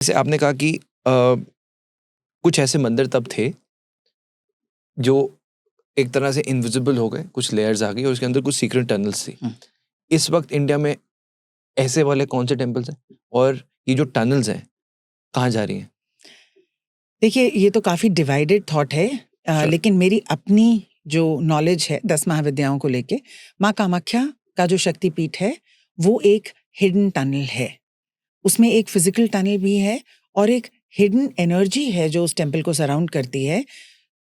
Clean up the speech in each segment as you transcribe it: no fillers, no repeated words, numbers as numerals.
जैसे आपने कहा कि कुछ ऐसे मंदिर तब थे जो एक तरह से इनविजिबल हो गए, कुछ लेयर्स आ गई और उसके अंदर कुछ सीक्रेट टनल्स थी। इस वक्त इंडिया में ऐसे वाले कौन से टेम्पल्स हैं और ये जो टनल्स हैं कहाँ जा रही हैं? देखिए, ये तो काफ़ी डिवाइडेड थॉट है, लेकिन मेरी अपनी जो नॉलेज है 10 महाविद्याओं को लेके, माँ कामाख्या का जो शक्तिपीठ है वो एक हिडन टनल है। उसमें एक फिजिकल टनल भी है और एक हिडन एनर्जी है जो उस टेम्पल को सराउंड करती है,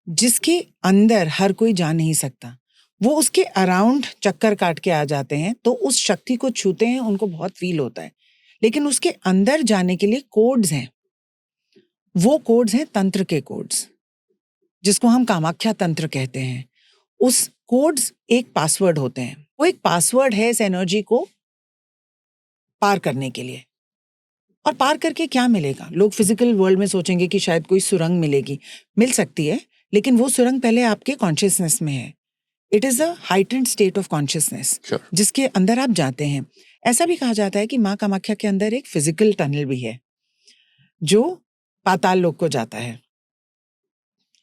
जिसके अंदर हर कोई जा नहीं सकता। वो उसके अराउंड चक्कर काट के आ जाते हैं तो उस शक्ति को छूते हैं, उनको बहुत फील होता है। लेकिन उसके अंदर जाने के लिए कोड्स हैं। वो कोड्स हैं तंत्र के कोड्स, जिसको हम कामाख्या तंत्र कहते हैं। उस कोड्स एक पासवर्ड होते हैं। वो एक पासवर्ड है इस एनर्जी को पार करने के लिए। और पार करके क्या मिलेगा? लोग फिजिकल वर्ल्ड में सोचेंगे कि शायद कोई सुरंग मिलेगी। मिल सकती है, लेकिन वो सुरंग पहले आपके कॉन्शियसनेस में है। It is a heightened state of consciousness, जिसके अंदर आप जाते हैं। ऐसा भी कहा जाता है कि माँ कामाख्या के अंदर एक फिजिकल टनल भी है जो पाताल लोक को जाता है।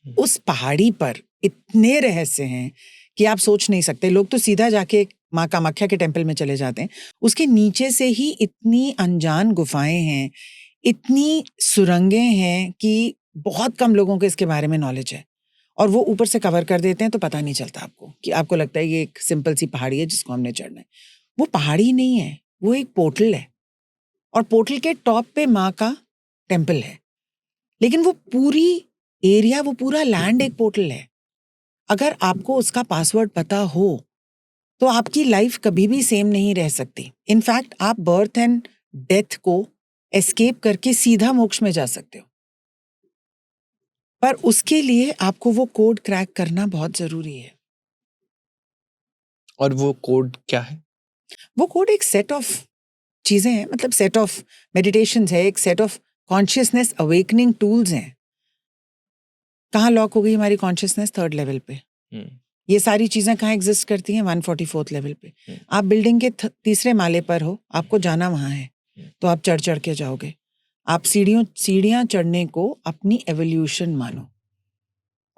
उस पहाड़ी पर इतने रहस्य हैं कि आप सोच नहीं सकते। लोग तो सीधा जाके माँ कामाख्या के टेम्पल में चले जाते हैं। उसके नीचे से ही इतनी अनजान गुफाएं हैं, इतनी सुरंगें हैं कि बहुत कम लोगों को इसके बारे में नॉलेज है। और वो ऊपर से कवर कर देते हैं तो पता नहीं चलता आपको, कि आपको लगता है ये एक सिंपल सी पहाड़ी है जिसको हमने चढ़ना है। वो पहाड़ी नहीं है, वो एक पोर्टल है। और पोर्टल के टॉप पे माँ का टेम्पल है। लेकिन वो पूरी एरिया, वो पूरा लैंड एक पोर्टल है। अगर आपको उसका पासवर्ड पता हो तो आपकी लाइफ कभी भी सेम नहीं रह सकती। इनफैक्ट आप बर्थ एंड डेथ को एस्केप करके सीधा मोक्ष में जा सकते हो। पर उसके लिए आपको वो कोड क्रैक करना बहुत जरूरी है। और वो कोड क्या है? वो कोड एक सेट ऑफ चीजें हैं, मतलब सेट ऑफ मेडिटेशंस है, एक set of consciousness awakening tools हैं। कहाँ लॉक हो गई हमारी कॉन्शियसनेस? 3rd लेवल पे। ये सारी चीजें कहाँ एग्जिस्ट करती हैं? 144th लेवल पे। आप बिल्डिंग के 3रे माले पर हो, आपको जाना वहां है, तो आप चढ़ चढ़ के जाओगे। आप सीढ़ियां चढ़ने को अपनी एवोल्यूशन मानो।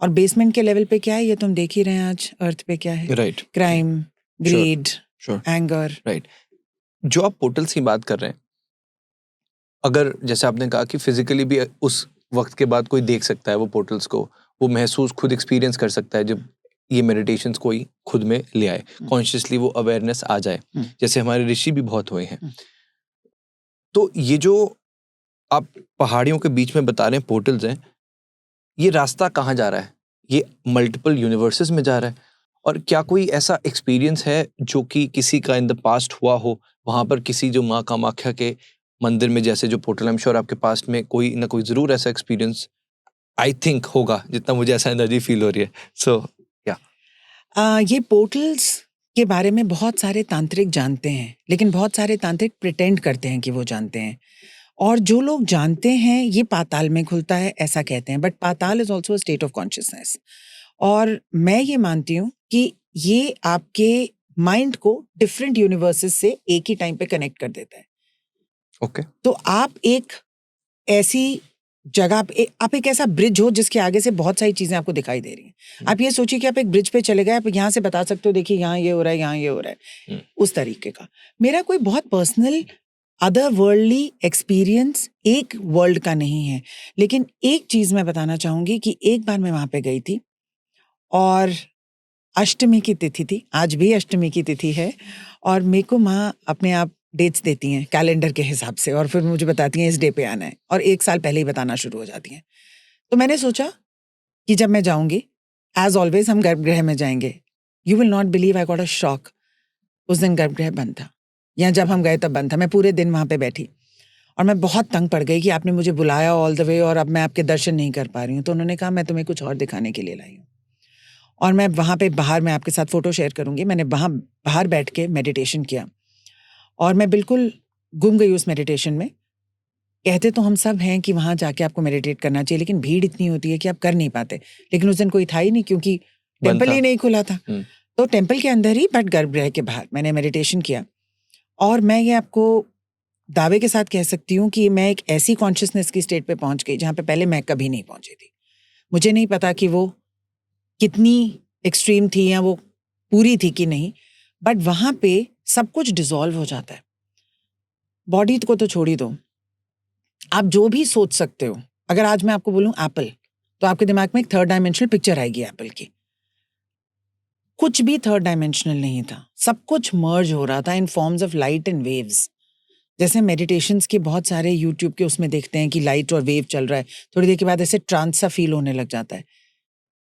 और बेसमेंट के लेवल पे क्या है, ये तुम देख ही रहे हैं आज अर्थ पे क्या है। Right. Crime, greed, anger. Right. जो आप पोर्टल्स की बात कर रहे हैं, अगर जैसे आपने कहा कि फिजिकली भी उस वक्त के बाद कोई देख सकता है वो पोर्टल्स को, वो महसूस खुद एक्सपीरियंस कर सकता है जब ये मेडिटेशंस कोई खुद में ले आए, कॉन्शियसली वो अवेयरनेस आ जाए, जैसे हमारे ऋषि भी बहुत हुए हैं। तो ये जो आप पहाड़ियों के बीच में बता रहे हैं पोर्टल्स हैं, ये रास्ता कहाँ जा रहा है? ये मल्टीपल यूनिवर्सेस में जा रहा है? और क्या कोई ऐसा एक्सपीरियंस है जो कि किसी का इन द पास्ट हुआ हो, वहाँ पर किसी जो माँ कामाख्या के मंदिर में जैसे जो पोर्टल, आई एम श्योर आपके पास्ट में कोई ना कोई जरूर ऐसा एक्सपीरियंस आई थिंक होगा, जितना मुझे ऐसा एनर्जी फील हो रही है। सो ये पोर्टल्स के बारे में बहुत सारे तांत्रिक जानते हैं, लेकिन बहुत सारे तांत्रिक प्रिटेंड करते हैं कि वो जानते हैं। और जो लोग जानते हैं ये पाताल में खुलता है ऐसा कहते हैं, but Patal is also state of consciousness. और मैं ये मानती हूँ कि ये आपके माइंड को डिफरेंट यूनिवर्सेस से एक ही टाइम पे कनेक्ट कर देता है। ओके। तो आप एक ऐसी जगह पे, आप एक ऐसा ब्रिज हो जिसके आगे से बहुत सारी चीजें आपको दिखाई दे रही हैं। आप ये सोचिए कि आप एक ब्रिज पे चले गए, आप यहाँ से बता सकते हो देखिए यहाँ ये हो रहा है, यहाँ ये हो रहा है, उस तरीके का। मेरा कोई बहुत पर्सनल अदर वर्ल्डली एक्सपीरियंस एक वर्ल्ड का नहीं है, लेकिन एक चीज मैं बताना चाहूंगी कि एक बार मैं वहां पे गई थी और अष्टमी की तिथि थी। आज भी अष्टमी की तिथि है और मेरे को माँ अपने आप डेट्स देती हैं कैलेंडर के हिसाब से, और फिर मुझे बताती हैं इस डे पे आना है, और 1 साल पहले ही बताना शुरू हो जाती हैं। तो मैंने सोचा कि जब मैं जाऊंगी, एज ऑलवेज हम गर्भगृह में जाएंगे। You will not believe, I got a shock. उस दिन गर्भगृह बंद था, या जब हम गए तब बंद था। मैं पूरे दिन वहां पे बैठी और मैं बहुत तंग पड़ गई कि आपने मुझे बुलाया ऑल द वे और अब मैं आपके दर्शन नहीं कर पा रही हूँ। तो उन्होंने कहा मैं तुम्हें कुछ और दिखाने के लिए लाई हूँ। और मैं वहाँ पे बाहर, मैं आपके साथ फोटो शेयर करूंगी, मैंने वहाँ बाहर बैठ के मेडिटेशन किया और मैं बिल्कुल गुम गई उस मेडिटेशन में। कहते तो हम सब हैं कि वहाँ जाके आपको मेडिटेट करना चाहिए, लेकिन भीड़ इतनी होती है कि आप कर नहीं पाते। लेकिन उस दिन कोई था ही नहीं, क्योंकि टेम्पल ही नहीं खुला था। तो टेम्पल के अंदर ही, बट गर्भगृह के बाहर मैंने मेडिटेशन किया। और मैं ये आपको दावे के साथ कह सकती हूँ कि मैं एक ऐसी कॉन्शियसनेस की स्टेट पे पहुंच गई जहाँ पे पहले मैं कभी नहीं पहुंची थी। मुझे नहीं पता कि वो कितनी एक्सट्रीम थी या वो पूरी थी कि नहीं, बट वहाँ पे सब कुछ डिसॉल्व हो जाता है। बॉडी को तो छोड़ ही दो, आप जो भी सोच सकते हो, अगर आज मैं आपको बोलूँ एप्पल, तो आपके दिमाग में एक थर्ड डायमेंशनल पिक्चर आएगी एप्पल की। कुछ भी थर्ड डायमेंशनल नहीं था, सब कुछ मर्ज हो रहा था in forms of light and waves. जैसे मेडिटेशंस के बहुत सारे यूट्यूब के उसमें देखते हैं कि लाइट और वेव चल रहा है, थोड़ी देर के बाद ऐसे ट्रांस सा फील होने लग जाता है।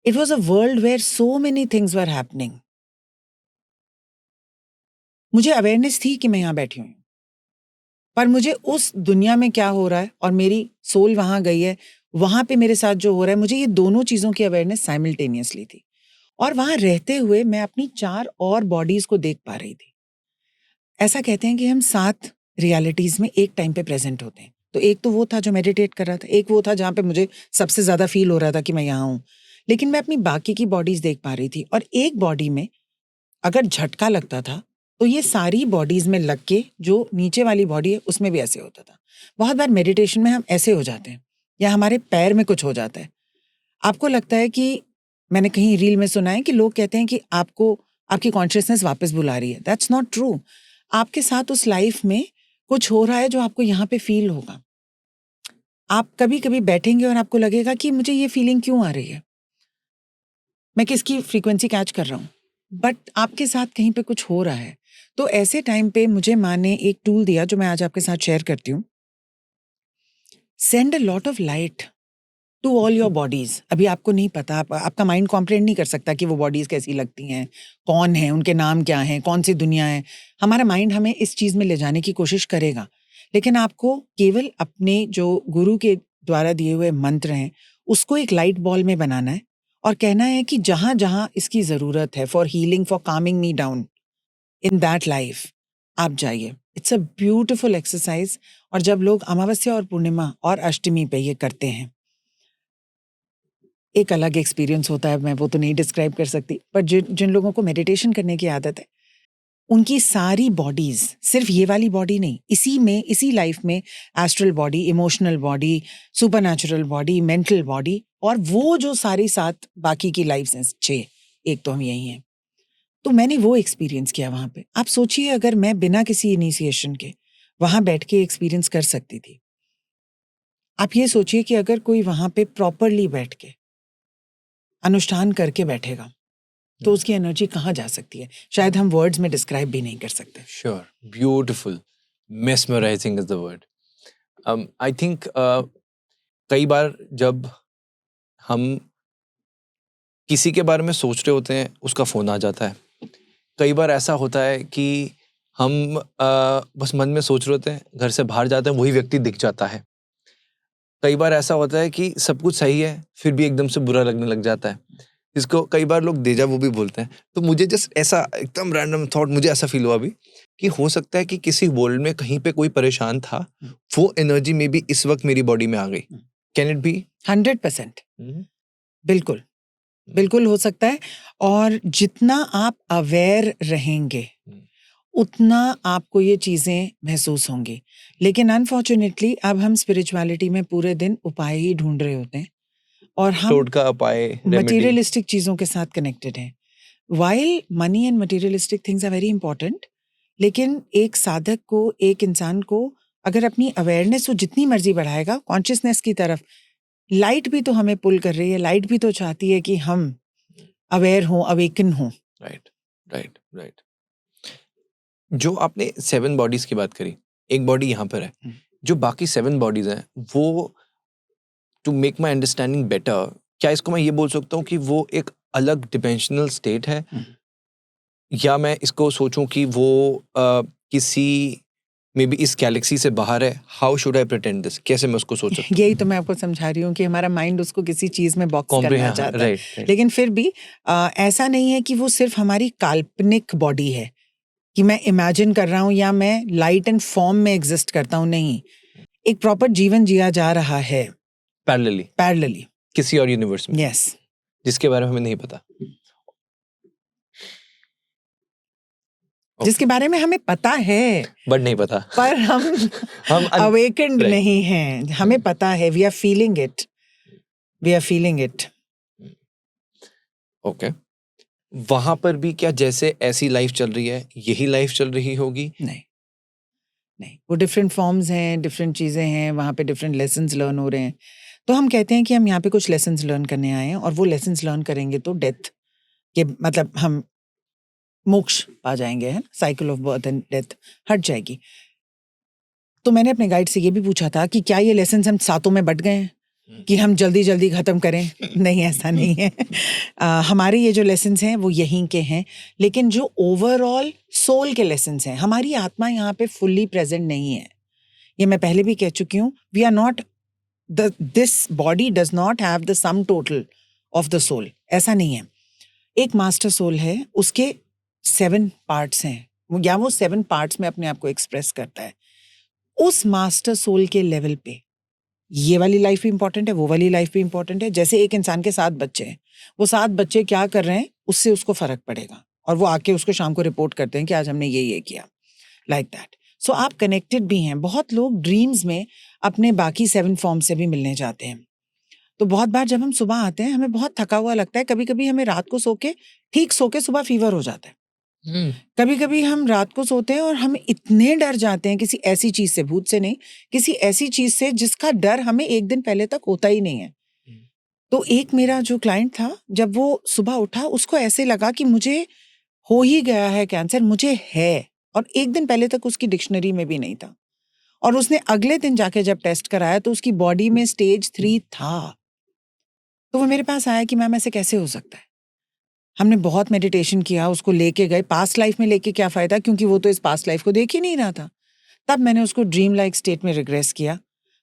It was a world where so many things were happening. मुझे अवेयरनेस थी कि मैं यहाँ बैठी हुई, पर मुझे उस दुनिया में क्या हो रहा है और मेरी सोल वहां गई है, वहां पे मेरे साथ जो हो रहा है, मुझे ये दोनों चीजों की अवेयरनेस साइमल्टेनियसली थी। और वहां रहते हुए मैं अपनी 4 और बॉडीज को देख पा रही थी। ऐसा कहते हैं कि हम 7 रियलिटीज में एक टाइम पे प्रेजेंट होते हैं। तो एक तो वो था जो मेडिटेट कर रहा था, एक वो था जहाँ पे मुझे सबसे ज्यादा फील हो रहा था कि मैं यहाँ हूँ, लेकिन मैं अपनी बाकी की बॉडीज देख पा रही थी। और एक बॉडी में अगर झटका लगता था तो ये सारी बॉडीज में लग के जो नीचे वाली बॉडी है उसमें भी ऐसे होता था। बहुत बार मेडिटेशन में हम ऐसे हो जाते हैं या हमारे पैर में कुछ हो जाता है। आपको लगता है कि, मैंने कहीं रील में सुना है कि लोग कहते हैं कि आपको आपकी कॉन्शियसनेस वापस बुला रही है। That's not true. आपके साथ उस लाइफ में कुछ हो रहा है जो आपको यहाँ पे फील होगा। आप कभी कभी बैठेंगे और आपको लगेगा कि मुझे ये फीलिंग क्यों आ रही है, मैं किसकी फ्रीक्वेंसी कैच कर रहा हूँ, बट आपके साथ कहीं पे कुछ हो रहा है। तो ऐसे टाइम पे मुझे माँ ने एक टूल दिया जो मैं आज आपके साथ शेयर करती हूँ। Send a lot of light to all your bodies. अभी आपको नहीं पता, आपका माइंड कॉम्प्रिहेंड नहीं कर सकता कि वो बॉडीज कैसी लगती हैं, कौन है, उनके नाम क्या हैं, कौन सी दुनिया है। हमारा माइंड हमें इस चीज में ले जाने की कोशिश करेगा, लेकिन आपको केवल अपने जो गुरु के द्वारा दिए हुए मंत्र हैं उसको एक लाइट बॉल में बनाना है और कहना है कि जहां जहां इसकी जरूरत है for healing, for Kameng me down in that life, आप जाइए। It's a beautiful exercise. और जब लोग अमावस्या और पूर्णिमा और अष्टमी पे ये करते हैं, एक अलग एक्सपीरियंस होता है। मैं वो तो नहीं डिस्क्राइब कर सकती, पर जिन जिन लोगों को मेडिटेशन करने की आदत है, उनकी सारी बॉडीज, सिर्फ ये वाली बॉडी नहीं, इसी में, इसी लाइफ में astral body, emotional body, supernatural body, mental body, और वो जो सारी 7 बाकी की लाइफ्स हैं, 6, एक तो हम यही हैं। तो मैंने वो एक्सपीरियंस किया वहां पे। आप सोचिए अगर मैं बिना किसी इनिशिएशन के वहां बैठ के एक्सपीरियंस कर सकती थी, आप ये सोचिए कि अगर कोई वहां पे प्रॉपरली बैठ के अनुष्ठान करके बैठेगा तो उसकी एनर्जी कहाँ जा सकती है, शायद हम वर्ड्स में डिस्क्राइब भी नहीं कर सकते। Sure, beautiful, mesmerising is the word. I think कई बार जब हम किसी के बारे में सोच रहे होते हैं उसका फोन आ जाता है। कई बार ऐसा होता है कि हम बस मन में सोच रहे होते हैं, घर से बाहर जाते हैं, वही व्यक्ति दिख जाता है। कई बार ऐसा होता है कि सब कुछ सही है फिर भी एकदम से बुरा लगने लग जाता है, इसको कई बार लोग डेजा वू भी बोलते हैं। तो मुझे जस्ट ऐसा एकदम रैंडम थॉट, मुझे ऐसा फील हुआ अभी कि हो सकता है कि किसी वर्ल्ड में कहीं पे कोई परेशान था, वो एनर्जी में भी इस वक्त मेरी बॉडी में आ गई। Can it be? 100%। बिल्कुल, बिल्कुल हो सकता है। और जितना आप अवेयर रहेंगे उतना आपको ये चीजें महसूस होंगी। लेकिन अनफॉर्चुनेटली अब हम स्पिरिचुअलिटी में पूरे दिन उपाय ही ढूंढ रहे होते हैं और हम टोटका, उपाय, रेमेडी। मटेरियलिस्टिक चीजों के साथ कनेक्टेड हैं। While money and materialistic things are very important, लेकिन एक साधक को, एक इंसान को अगर अपनी अवेयरनेस वो जितनी मर्जी बढ़ाएगा कॉन्शियसनेस की तरफ, लाइट भी तो हमें पुल कर रही है, लाइट भी तो चाहती है कि हम अवेयर हों, अवेकन हों। Right, right, right. जो आपने 7 बॉडीज की बात करी, एक बॉडी यहाँ पर है, जो बाकी 7 बॉडीज हैं, वो to make my understanding better, क्या इसको मैं ये बोल सकता हूँ कि वो एक अलग डिमेंशनल स्टेट है, या मैं इसको सोचूं कि वो किसी मे बी इस गैलेक्सी से बाहर है? How should I pretend this? कैसे मैं उसको सोच सकता हूँ? यही तो मैं आपको समझा रही हूँ कि हमारा माइंड उसको किसी चीज में बॉक्स करना चाहता है। राइट। लेकिन फिर भी ऐसा नहीं है कि वो सिर्फ हमारी काल्पनिक बॉडी है कि मैं इमेजिन कर रहा हूँ या मैं लाइट एंड फॉर्म में एग्जिस्ट करता हूँ। नहीं, एक प्रॉपर जीवन जिया जा रहा है पैरेलली किसी और यूनिवर्स में, यस। जिसके बारे में हमें नहीं पता। जिसके बारे में हमें पता है बट नहीं पता। पर हम हम अवेकेंड right. नहीं हैं। हमें पता है, we are feeling it. Okay, वहां पर भी क्या जैसे ऐसी लाइफ चल रही है यही लाइफ चल रही होगी? नहीं, वो डिफरेंट फॉर्म्स हैं, डिफरेंट चीज़ें हैं, वहाँ पे डिफरेंट लेसन्स लर्न हो रहे हैं। तो हम कहते हैं कि हम यहाँ पे कुछ लेसन्स लर्न करने आए हैं, और वो लेसन्स लर्न करेंगे तो डेथ के मतलब हम मोक्ष पा जाएंगे, है ना, cycle of birth and death हट जाएगी। तो मैंने अपने गाइड से ये भी पूछा था कि क्या ये लेसन्स हम सातों में बट गए हैं कि हम जल्दी जल्दी ख़त्म करें? नहीं, ऐसा नहीं है। हमारे ये जो लेसन्स हैं वो यहीं के हैं, लेकिन जो ओवरऑल सोल के लेसन्स हैं, हमारी आत्मा यहाँ पे फुल्ली प्रेजेंट नहीं है। ये मैं पहले भी कह चुकी हूँ, we are not this body does not have the sum total of the soul, ऐसा नहीं है। एक मास्टर सोल है, उसके 7 पार्ट्स हैं, या वो 7 पार्ट्स में अपने आप को एक्सप्रेस करता है। उस मास्टर सोल के लेवल पे ये वाली लाइफ भी इंपॉर्टेंट है, वो वाली लाइफ भी इंपॉर्टेंट है। जैसे एक इंसान के 7 बच्चे हैं, वो 7 बच्चे क्या कर रहे हैं उससे उसको फर्क पड़ेगा, और वो आके उसको शाम को रिपोर्ट करते हैं कि आज हमने ये किया, लाइक दैट। सो आप कनेक्टेड भी हैं। बहुत लोग ड्रीम्स में अपने बाकी 7 फॉर्म से भी मिलने जाते हैं। तो बहुत बार जब हम सुबह आते हैं, हमें बहुत थका हुआ लगता है। कभी कभी हमें रात को सो के सुबह फीवर हो जाता है। कभी कभी हम रात को सोते हैं और हम इतने डर जाते हैं किसी ऐसी चीज से, भूत से नहीं, किसी ऐसी चीज से जिसका डर हमें एक दिन पहले तक होता ही नहीं है। तो एक मेरा जो क्लाइंट था, जब वो सुबह उठा, उसको ऐसे लगा कि मुझे हो ही गया है कैंसर, मुझे है, और एक दिन पहले तक उसकी डिक्शनरी में भी नहीं था। और उसने अगले दिन जाके जब टेस्ट कराया तो उसकी बॉडी में स्टेज 3 था। तो वो मेरे पास आया कि मैम ऐसे कैसे हो सकता है। हमने बहुत मेडिटेशन किया, उसको लेके गए। पास्ट लाइफ में लेके क्या फ़ायदा, क्योंकि वो तो इस पास्ट लाइफ को देख ही नहीं रहा था। तब मैंने उसको ड्रीम लाइक स्टेट में रिग्रेस किया।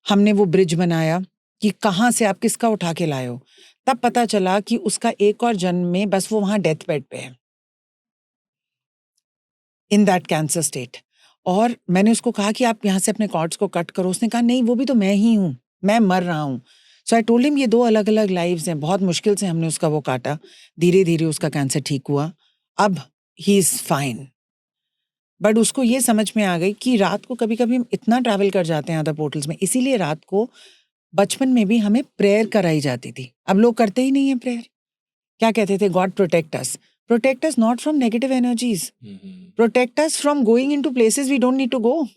हमने वो ब्रिज बनाया कि कहाँ से आप किसका उठा के लाए हो। तब पता चला कि उसका एक और जन्म में बस वो वहाँ डेथ बेड पे है, इन दैट कैंसर स्टेट। और मैंने उसको कहा कि आप यहाँ से अपने कॉर्ड्स को कट करो। उसने कहा नहीं, वो भी तो मैं ही हूँ, मैं मर रहा हूँ। सो आई टोल्ड हिम ये 2 अलग अलग लाइव्स हैं। बहुत मुश्किल से हमने उसका वो काटा। धीरे धीरे उसका कैंसर ठीक हुआ, अब ही इज़ फाइन। बट उसको ये समझ में आ गई कि रात को कभी कभी हम इतना ट्रैवल कर जाते हैं अदर पोर्टल्स में, इसीलिए रात को बचपन में भी हमें प्रेयर कराई जाती थी। अब लोग करते ही नहीं है प्रेयर। क्या कहते थे? God protect us not from negative energies, protect us from going into places we don't need to go.